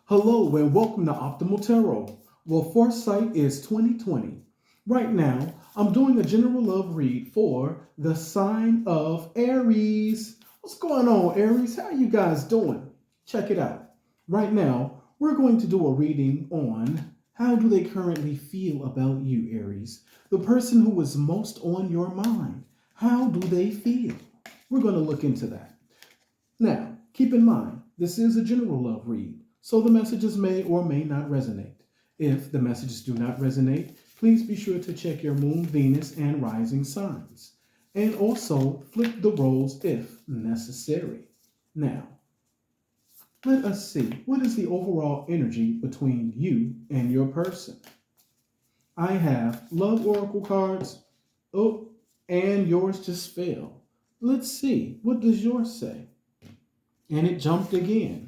Hello and welcome to Optimal Tarot. Well, foresight is 2020. Right now, I'm doing a general love read for the sign of Aries. What's going on, Aries? How you guys doing? Check it out. Right now, we're going to do a reading on how do they currently feel about you, Aries? The person who is most on your mind. How do they feel? We're going to look into that. Now, keep in mind, this is a general love read, so the messages may or may not resonate. If the messages do not resonate, please be sure to check your moon, Venus, and rising signs. And also flip the roles if necessary. Now, let us see, what is the overall energy between you and your person? I have Love Oracle cards. Oh, and yours just fell. Let's see, what does yours say? And it jumped again.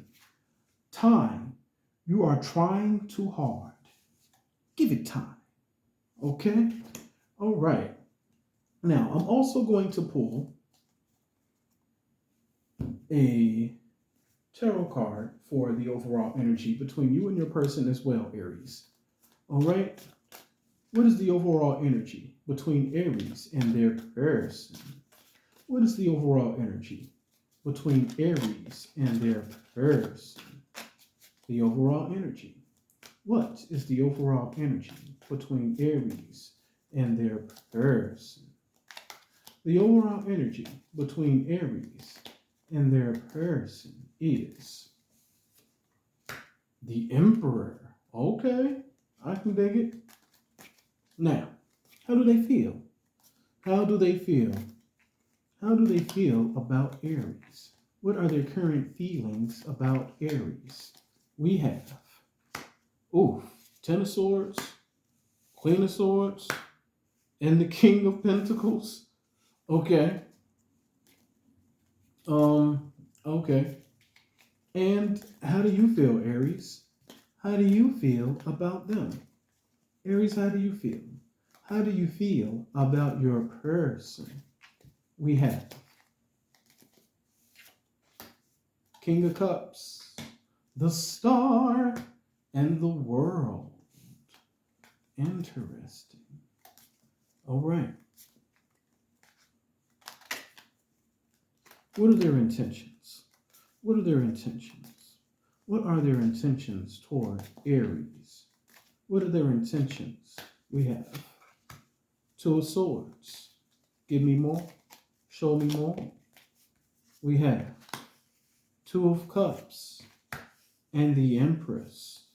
Time. You are trying too hard. Give it time. Okay? All right. Now, I'm also going to pull a tarot card for the overall energy between you and your person as well, Aries. All right? What is the overall energy between Aries and their person? What is the overall energy between Aries and their person? The overall energy. What is the overall energy between Aries and their person? The overall energy between Aries and their person is the Emperor. Okay, I can dig it. Now, how do they feel? How do they feel? How do they feel about Aries? What are their current feelings about Aries? We have, Ten of Swords, Queen of Swords, and the King of Pentacles. Okay. Okay. And how do you feel, Aries? How do you feel about them? Aries, how do you feel? How do you feel about your person? We have King of Cups, the Star, and the World. Interesting. All right. What are their intentions? What are their intentions? What are their intentions toward Aries? What are their intentions? We have Two of Swords. Give me more. Show me more. We have Two of Cups and the Empress.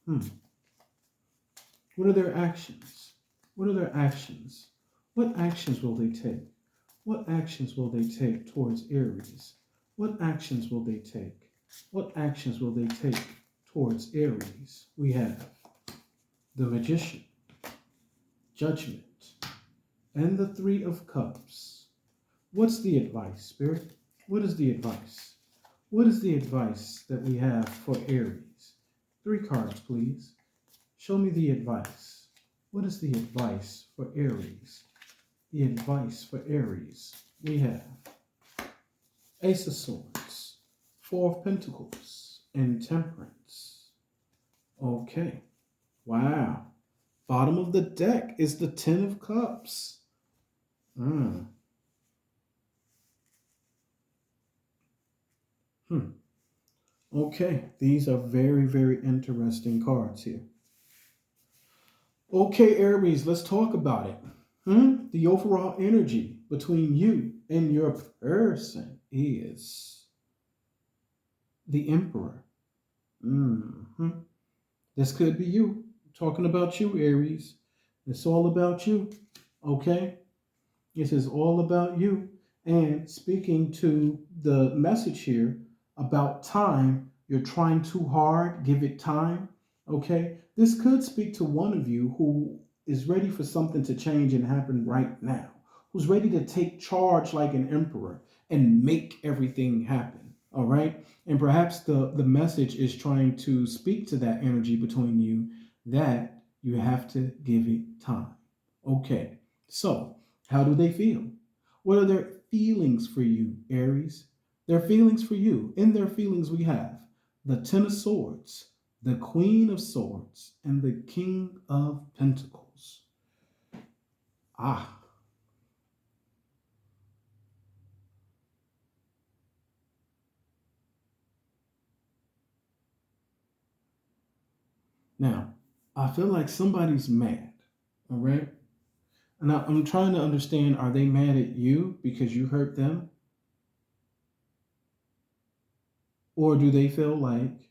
What are their actions? What are their actions? What actions will they take? What actions will they take towards Aries? What actions will they take? What actions will they take towards Aries? We have the Magician, Judgment, and the Three of Cups. What's the advice, Spirit? What is the advice? What is the advice that we have for Aries? 3 cards, please. Show me the advice. What is the advice for Aries? The advice for Aries. We have Ace of Swords, 4 of Pentacles, and Temperance. Okay. Wow. Bottom of the deck is the 10 of Cups. Okay, these are very, very interesting cards here. Okay, Aries, let's talk about it. The overall energy between you and your person is the Emperor. This could be you. Talking about you, Aries. It's all about you. Okay? This is all about you. And speaking to the message here about time, you're trying too hard, give it time. Okay? This could speak to one of you who is ready for something to change and happen right now, who's ready to take charge like an emperor and make everything happen. All right? And perhaps the message is trying to speak to that energy between you that you have to give it time. Okay, so how do they feel? What are their feelings for you, Aries? Their feelings for you. In their feelings, we have the Ten of Swords, the Queen of Swords, and the King of Pentacles. Ah, now I feel like somebody's mad, all right? And I'm trying to understand, are they mad at you because you hurt them? Or do they feel like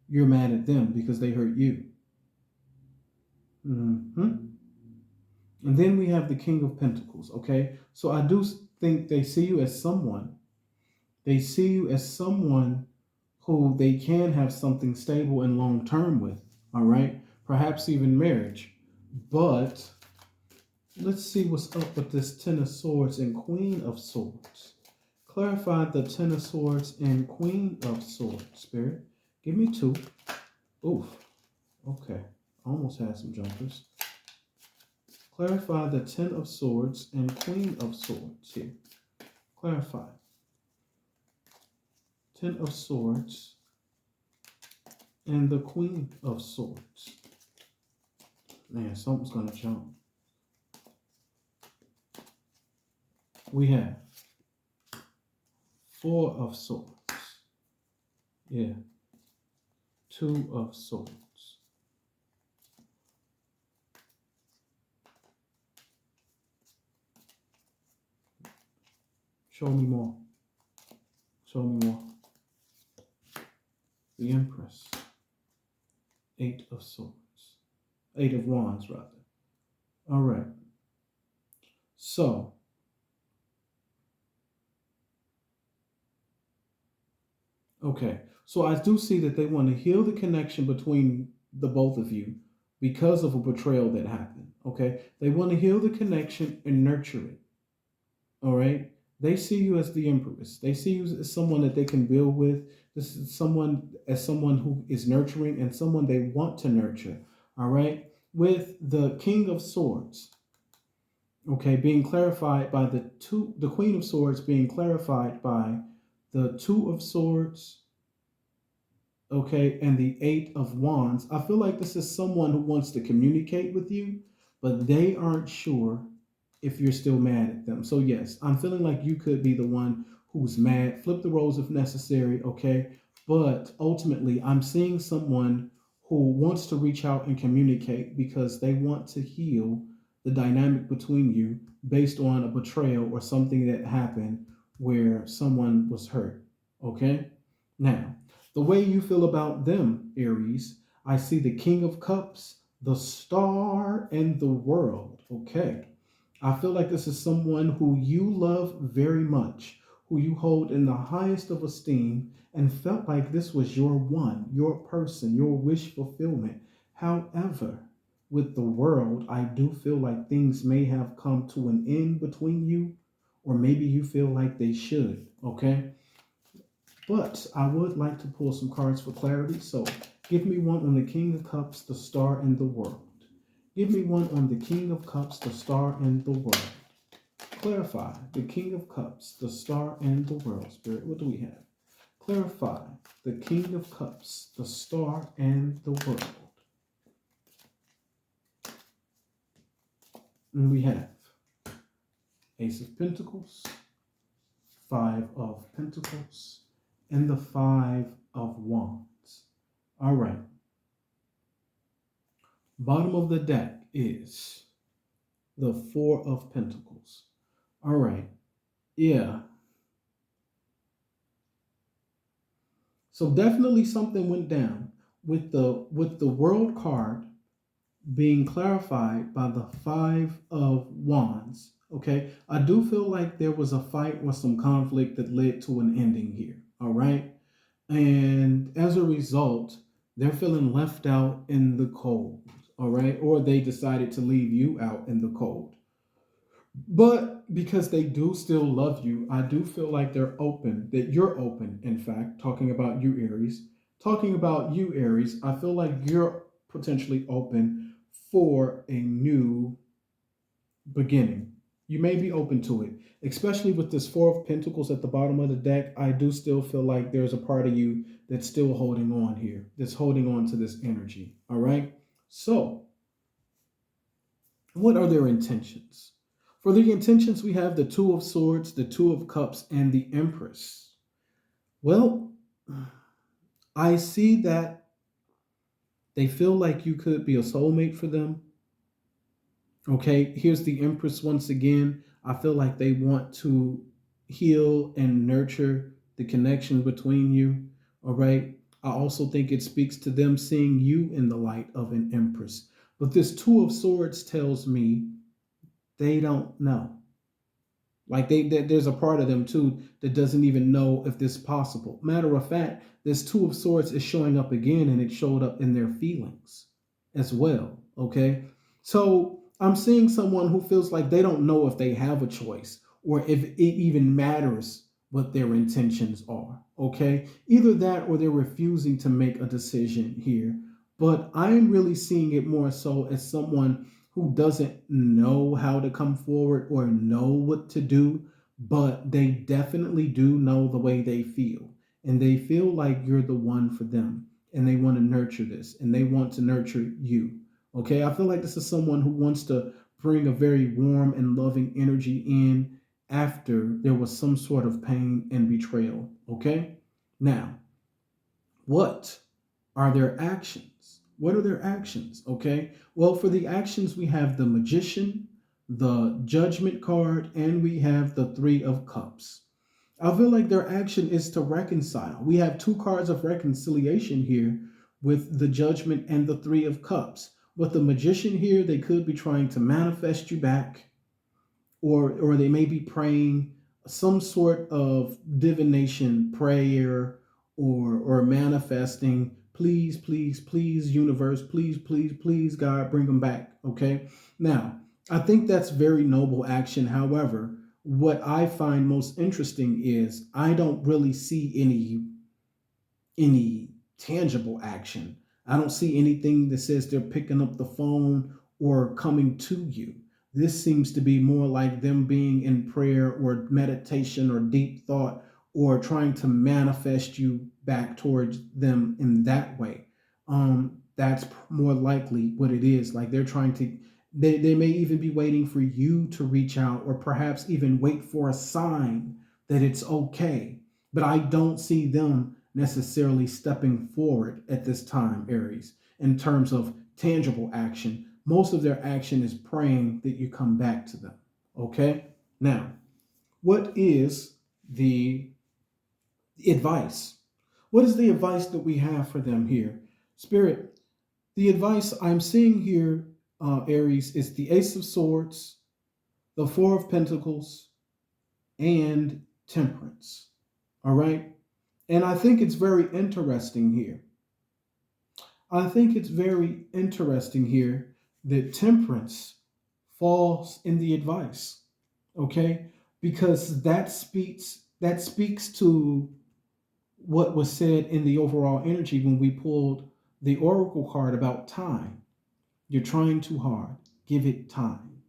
you're mad at them because they hurt you? Hmm. And then we have the King of Pentacles, okay? So I do think they see you as someone. They see you as someone who they can have something stable and long term with, all right? Perhaps even marriage. But let's see what's up with this Ten of Swords and Queen of Swords. Clarify the Ten of Swords and Queen of Swords, Spirit. Give me two. Oof. Okay. Almost had some jumpers. Clarify the Ten of Swords and Queen of Swords here. Clarify. Ten of Swords and the Queen of Swords. Man, something's going to jump. We have Four of Swords. Yeah. Two of Swords. Show me more. Show me more. The Empress. Eight of Swords. Eight of Wands, rather. All right. So, okay. So I do see that they want to heal the connection between the both of you because of a betrayal that happened. Okay. They want to heal the connection and nurture it. All right. They see you as the Empress. They see you as someone that they can build with. This is someone who is nurturing and someone they want to nurture. All right. With the King of Swords, okay, being clarified by the Queen of Swords being clarified by the Two of Swords, okay, and the Eight of Wands. I feel like this is someone who wants to communicate with you, but they aren't sure if you're still mad at them. So yes, I'm feeling like you could be the one who's mad. Flip the roles if necessary, okay? But ultimately, I'm seeing someone who wants to reach out and communicate because they want to heal the dynamic between you based on a betrayal or something that happened where someone was hurt, okay? Now, the way you feel about them, Aries, I see the King of Cups, the Star, and the World, okay? I feel like this is someone who you love very much, who you hold in the highest of esteem, and felt like this was your one, your person, your wish fulfillment. However, with the world, I do feel like things may have come to an end between you, or maybe you feel like they should, okay? But I would like to pull some cards for clarity, so give me one on the King of Cups, the Star, and the World. Give me one on the King of Cups, the Star, and the World. Clarify the King of Cups, the Star, and the World. Spirit, what do we have? Clarify the King of Cups, the Star, and the World. And we have Ace of Pentacles, Five of Pentacles, and the Five of Wands. All right. Bottom of the deck is the Four of Pentacles. All right. Yeah. So definitely something went down with the World card being clarified by the Five of Wands. Okay. I do feel like there was a fight or some conflict that led to an ending here. All right. And as a result, they're feeling left out in the cold. All right. Or they decided to leave you out in the cold. But because they do still love you, I do feel like they're open, that you're open, in fact, talking about you, Aries. Talking about you, Aries, I feel like you're potentially open for a new beginning. You may be open to it, especially with this Four of Pentacles at the bottom of the deck. I do still feel like there's a part of you that's still holding on here, that's holding on to this energy. All right. So, what are their intentions? For the intentions, we have the Two of Swords, the Two of Cups, and the Empress. Well, I see that they feel like you could be a soulmate for them. Okay, here's the Empress once again. I feel like they want to heal and nurture the connection between you. All right. I also think it speaks to them seeing you in the light of an Empress. But this Two of Swords tells me they don't know. Like there's a part of them too that doesn't even know if this is possible. Matter of fact, this Two of Swords is showing up again, and it showed up in their feelings as well. Okay, so I'm seeing someone who feels like they don't know if they have a choice or if it even matters what their intentions are. Okay, either that or they're refusing to make a decision here. But I'm really seeing it more so as someone who doesn't know how to come forward or know what to do, but they definitely do know the way they feel. And they feel like you're the one for them. And they want to nurture this and they want to nurture you. Okay, I feel like this is someone who wants to bring a very warm and loving energy in after there was some sort of pain and betrayal. Okay, now, what are their actions? What are their actions? Okay. Well, for the actions, we have the Magician, the Judgment card, and we have the Three of Cups. I feel like their action is to reconcile. We have two cards of reconciliation here with the Judgment and the Three of Cups. With the Magician here, they could be trying to manifest you back, or they may be praying some sort of divination prayer, or manifesting, please, please, please, universe, please, please, please, God, bring them back. Okay, now I think that's very noble action. However, what I find most interesting is I don't really see any tangible action. I don't see anything that says they're picking up the phone or coming to you. This seems to be more like them being in prayer or meditation or deep thought, or trying to manifest you back towards them in that way. That's more likely what it is. Like they're trying to, they may even be waiting for you to reach out, or perhaps even wait for a sign that it's okay. But I don't see them necessarily stepping forward at this time, Aries, in terms of tangible action. Most of their action is praying that you come back to them. Okay? Now, what is the advice? What is the advice that we have for them here? Spirit, the advice I'm seeing here, Aries, is the Ace of Swords, the Four of Pentacles, and Temperance. All right? And I think it's very interesting here. I think it's very interesting here that Temperance falls in the advice. Okay? Because that speaks to what was said in the overall energy when we pulled the oracle card about time. You're trying too hard. Give it time.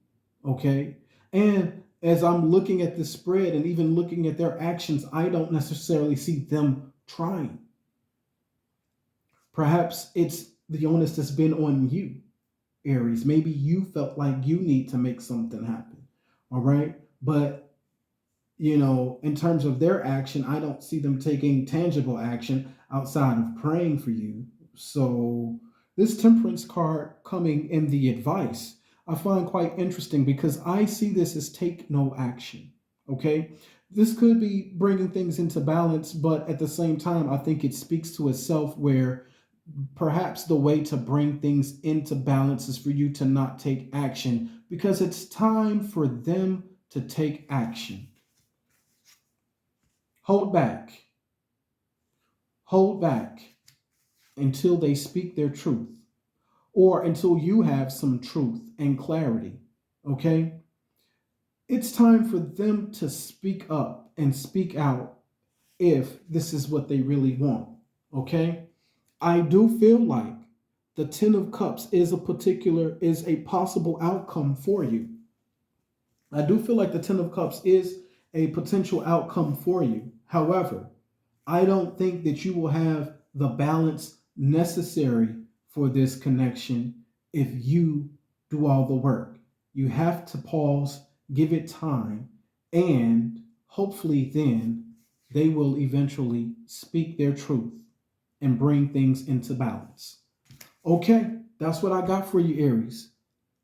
Okay? And as I'm looking at this spread and even looking at their actions, I don't necessarily see them trying. Perhaps it's the onus that's been on you, Aries. Maybe you felt like you need to make something happen. All right? But in terms of their action, I don't see them taking tangible action outside of praying for you. So, this Temperance card coming in the advice, I find quite interesting because I see this as take no action. Okay? This could be bringing things into balance, but at the same time, I think it speaks to itself where perhaps the way to bring things into balance is for you to not take action because it's time for them to take action. Hold back. Hold back until they speak their truth or until you have some truth and clarity. Okay? It's time for them to speak up and speak out if this is what they really want. Okay? I do feel like the Ten of Cups is a possible outcome for you. I do feel like the Ten of Cups is a potential outcome for you. However, I don't think that you will have the balance necessary for this connection if you do all the work. You have to pause, give it time, and hopefully then they will eventually speak their truth and bring things into balance. Okay, that's what I got for you, Aries.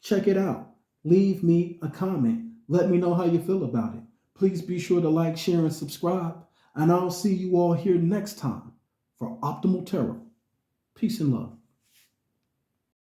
Check it out. Leave me a comment. Let me know how you feel about it. Please be sure to like, share, and subscribe. And I'll see you all here next time for Optimal Tarot. Peace and love.